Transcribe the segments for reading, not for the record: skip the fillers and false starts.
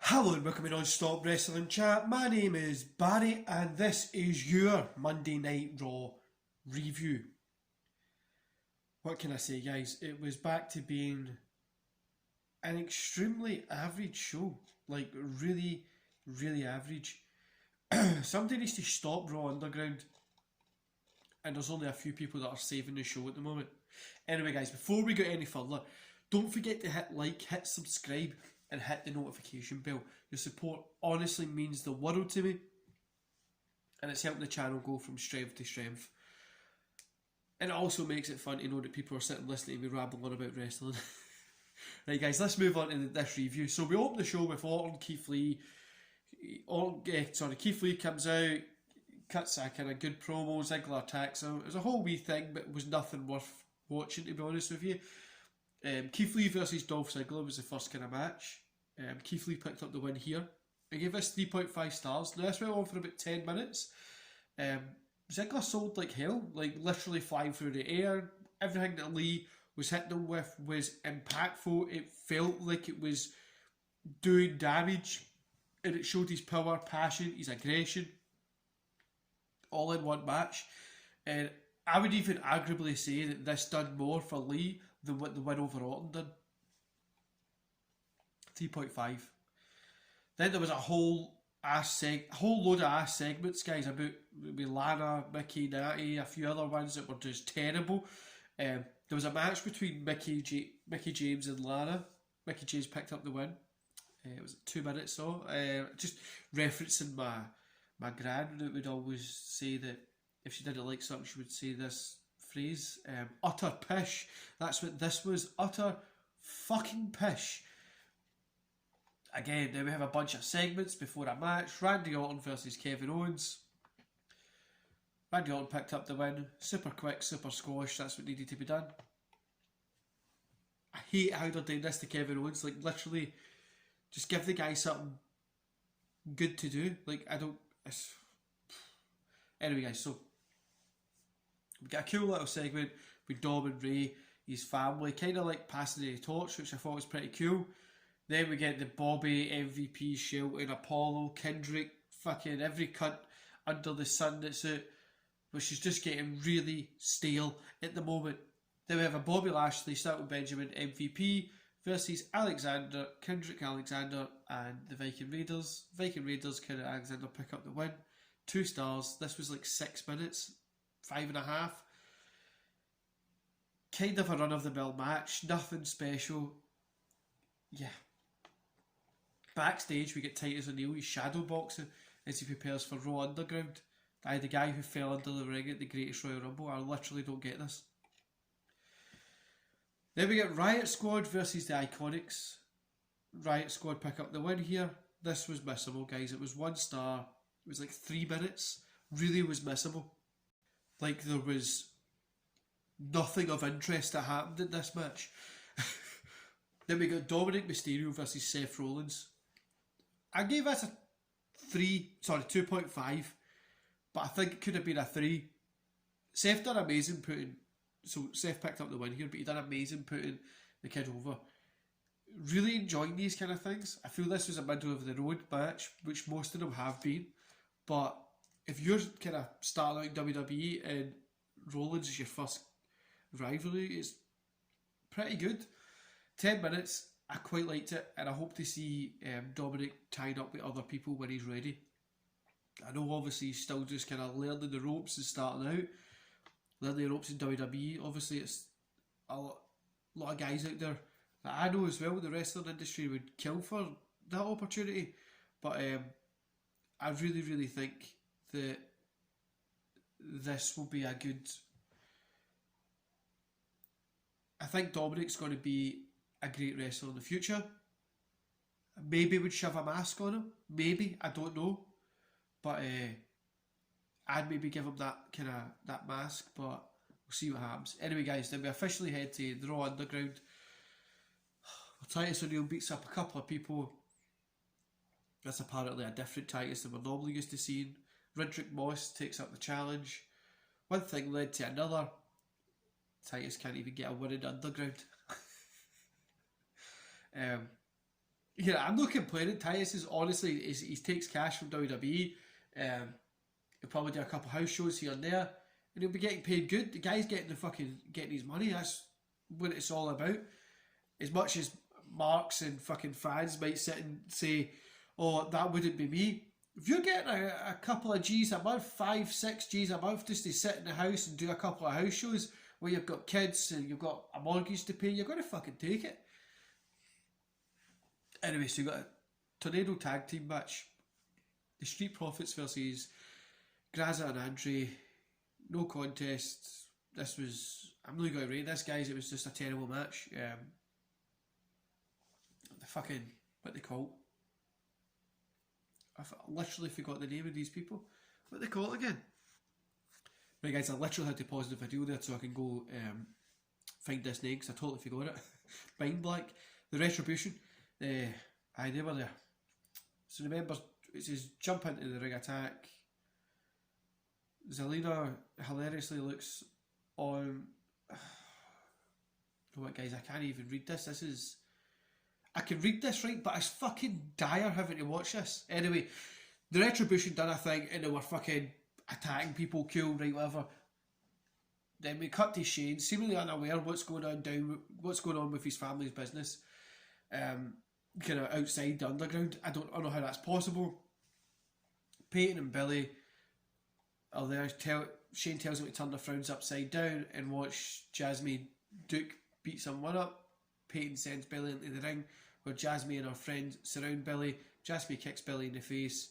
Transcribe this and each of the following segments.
Hello and welcome to Non-Stop Wrestling Chat. My name is Barry and this is your Monday Night Raw review. What can I say, guys? It was back to being an extremely average show. Like, really, really average. Somebody needs to stop Raw Underground, and there's only a few people that are saving the show at the moment. Anyway, guys, before we go any further, don't forget to hit like, hit subscribe, and hit the notification bell. Your support honestly means the world to me, and it's helping the channel go from strength to strength. And it also makes it fun to know that people are sitting listening to me ramble on about wrestling. Right, guys, let's move on to this review. So we open the show with Orton, Keith Lee. Keith Lee comes out, cuts a kind of good promo, Ziggler attacks him. It was a whole wee thing, but it was nothing worth watching, to be honest with you. Keith Lee versus Dolph Ziggler was the first kind of match. Keith Lee picked up the win here. I gave this 3.5 stars. Now this went on for about 10 minutes. Ziggler sold like hell, like literally flying through the air. Everything that Lee was hitting him with was impactful. It felt like it was doing damage, and it showed his power, passion, his aggression, all in one match. And I would even arguably say that this done more for Lee than what the win over Orton did. 3.5. Then there was a whole load of ass segments, guys, about Lana, Mickey, Natty, a few other ones that were just terrible. There was a match between Mickey James and Lana. Mickey James picked up the win. It was 2 minutes, so just referencing my gran that would always say that if she didn't like something, she would say this phrase, utter pish. That's what this was, utter fucking pish. Again, then we have a bunch of segments before a match. Randy Orton versus Kevin Owens. Randy Orton picked up the win. Super quick, super squash. That's what needed to be done. I hate how they're doing this to Kevin Owens. Like, literally, just give the guy something good to do. Like, Anyway, guys, so we get a cool little segment with Dom and Ray, his family, kind of like passing the torch, which I thought was pretty cool. Then we get the Bobby, MVP, Shelton, Apollo, Kendrick, fucking every cunt under the sun that's out, which is just getting really stale at the moment. Then we have a Bobby Lashley, Shelton Benjamin, MVP versus Alexander, Kendrick Alexander, and the Viking Raiders. Viking Raiders, Kendrick Alexander pick up the win. 2 stars. This was like 6 minutes, 5.5. Kind of a run-of-the-mill match, nothing special. Yeah. Backstage, we get Titus O'Neil, he's shadowboxing as he prepares for Raw Underground. The guy who fell under the ring at the Greatest Royal Rumble. I literally don't get this. Then we get Riot Squad versus the Iconics. Riot Squad pick up the win here. This was missable, guys. It was 1 star. It was like 3 minutes. Really was missable. Like, there was nothing of interest that happened in this match. Then we got Dominic Mysterio versus Seth Rollins. I gave this a 2.5, but I think it could have been a 3. Seth done amazing putting, so Seth picked up the win here, but he done amazing putting the kid over. Really enjoying these kind of things. I feel this was a middle of the road match, which most of them have been, but if you're kind of starting out in WWE and Rollins is your first rivalry, it's pretty good. 10 minutes, I quite liked it, and I hope to see Dominic tied up with other people when he's ready. I know obviously he's still just kind of learning the ropes and starting out. Learning the ropes in WWE, obviously it's a lot of guys out there that I know as well in the wrestling industry would kill for that opportunity. But I really, really think that this will be a good... I think Dominic's going to be a great wrestler in the future. Maybe would shove a mask on him. Maybe, I don't know. But I'd maybe give him that mask, but we'll see what happens. Anyway, guys, then we officially head to the Raw Underground. Titus O'Neil beats up a couple of people. That's apparently a different Titus than we're normally used to seeing. Riddick Moss takes up the challenge. One thing led to another. Titus can't even get a win in Underground. Yeah, I'm not complaining. Titus is honestly, he takes cash from WWE. He'll probably do a couple house shows here and there, and he'll be getting paid good. The guy's getting his money. That's what it's all about. As much as marks and fucking fans might sit and say, "Oh, that wouldn't be me." If you're getting a couple of G's a month, 5, 6 G's a month, just to sit in the house and do a couple of house shows where you've got kids and you've got a mortgage to pay, you're going to fucking take it. Anyway, so you got a Tornado tag team match. The Street Profits versus Graza and Andre. No contest. This was... I'm not going to rate this, guys. It was just a terrible match. The fucking... What they call... I literally forgot the name of these people. What they call it again? Right, guys, I literally had to pause the video there so I can go find this name because I totally forgot it. Mind blank. The Retribution. They were there. So remember, it says jump into the ring attack. Zelina hilariously looks on... You know what, guys, I can't even read this. This is... I can read this, right, but it's fucking dire having to watch this. Anyway, the Retribution done a thing and they were fucking attacking people, cool, right, whatever. Then we cut to Shane, seemingly unaware what's going on with his family's business. Kind of outside the underground. I don't know how that's possible. Peyton and Billy are there. Shane tells him to turn the frowns upside down and watch Jasmine Duke beat someone up. Peyton sends Billy into the ring where Jasmine and her friend surround Billy. Jasmine kicks Billy in the face.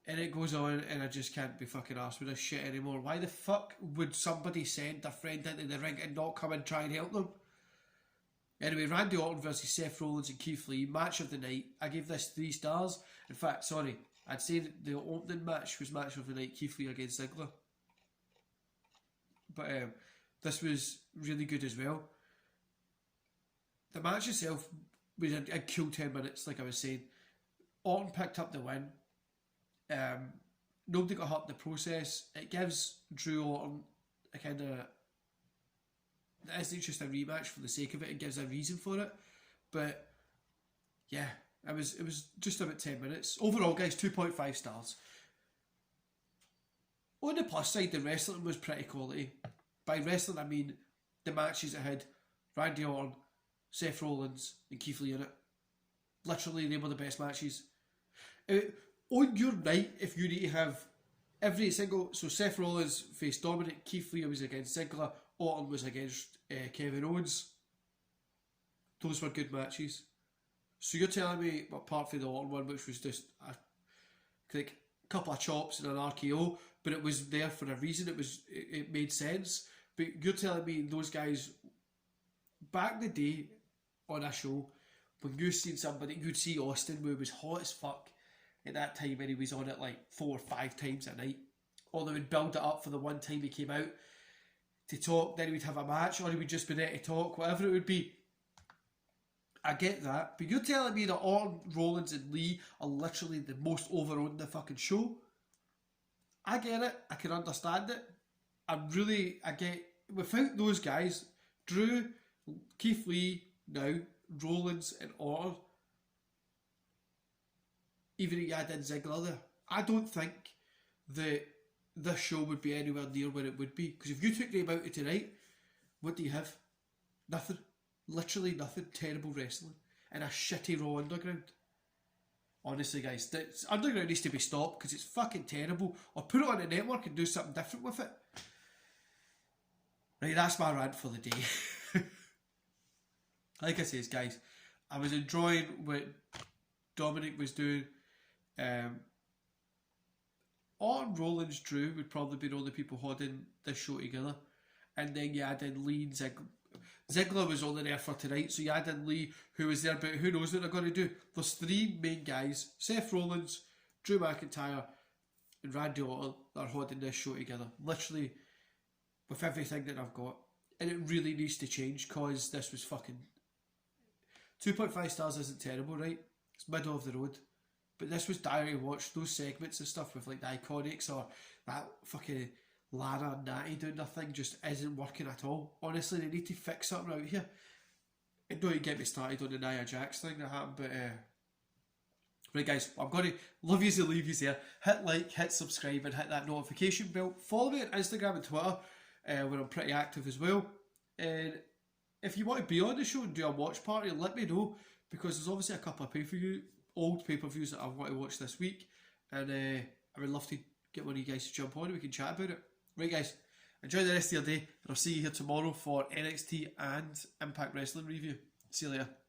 And it goes on and I just can't be fucking arsed with this shit anymore. Why the fuck would somebody send their friend into the ring and not come and try and help them? Anyway, Randy Orton versus Seth Rollins and Keith Lee, match of the night. I gave this 3 stars. In fact, sorry, I'd say that the opening match was match of the night, Keith Lee against Ziggler. But this was really good as well. The match itself was a cool 10 minutes, like I was saying. Orton picked up the win. Nobody got hurt in the process. It gives Drew Orton a kind of... It isn't just a rematch for the sake of it. It gives a reason for it. But yeah, it was just about 10 minutes. Overall, guys, 2.5 stars. On the plus side, the wrestling was pretty quality. By wrestling, I mean the matches it had. Randy Orton, Seth Rollins and Keith Lee in it. Literally, they were the best matches. On your night, if you need to have every single... So Seth Rollins faced Dominic, Keith Lee was against Ziggler, Orton was against Kevin Owens. Those were good matches. So you're telling me, apart from the Orton one, which was just a couple of chops and an RKO, but it was there for a reason, it made sense. But you're telling me those guys, back in the day on a show, when you seen somebody, you'd see Austin who was hot as fuck at that time and he was on it like 4 or 5 times a night. Or they would build it up for the one time he came out to talk, then he would have a match, or he would just be there to talk, whatever it would be. I get that, but you're telling me that Orton, Rollins and Lee are literally the most over on the fucking show? I get it, I can understand it. I get, without those guys, Drew, Keith Lee now, Rollins and Orton, even if you add in Ziggler there, I don't think that this show would be anywhere near where it would be. Because if you took them out of tonight, what do you have? Nothing. Literally nothing. Terrible wrestling. And a shitty Raw Underground. Honestly, guys, this Underground needs to be stopped because it's fucking terrible. Or put it on a network and do something different with it. Right, that's my rant for the day. Like I says, guys, I was enjoying what Dominic was doing. Orton, Rollins, Drew would probably be the only people holding this show together. And then you add in Lee and Ziggler. Ziggler was only there for tonight, so you add in Lee, who was there, but who knows what they're going to do. There's 3 main guys, Seth Rollins, Drew McIntyre, and Randy Orton, that are holding this show together. Literally, with everything that I've got. And it really needs to change, because this was fucking... 2.5 stars isn't terrible, right? It's middle of the road. But this was dire to watch. Those segments and stuff with like the Iconics or that fucking Lara and Natty doing their thing just isn't working at all. Honestly, they need to fix something out here. don't even get me started on the Nia Jax thing that happened, but right guys, I'm going to love you to leave you there. Hit like, hit subscribe and hit that notification bell. Follow me on Instagram and Twitter, where I'm pretty active as well. And if you want to be on the show and do a watch party, let me know, because there's obviously a couple of old pay-per-views that I want to watch this week, and I would love to get one of you guys to jump on and we can chat about it. Right guys, enjoy the rest of your day, and I'll see you here tomorrow for NXT and Impact Wrestling review. See you later.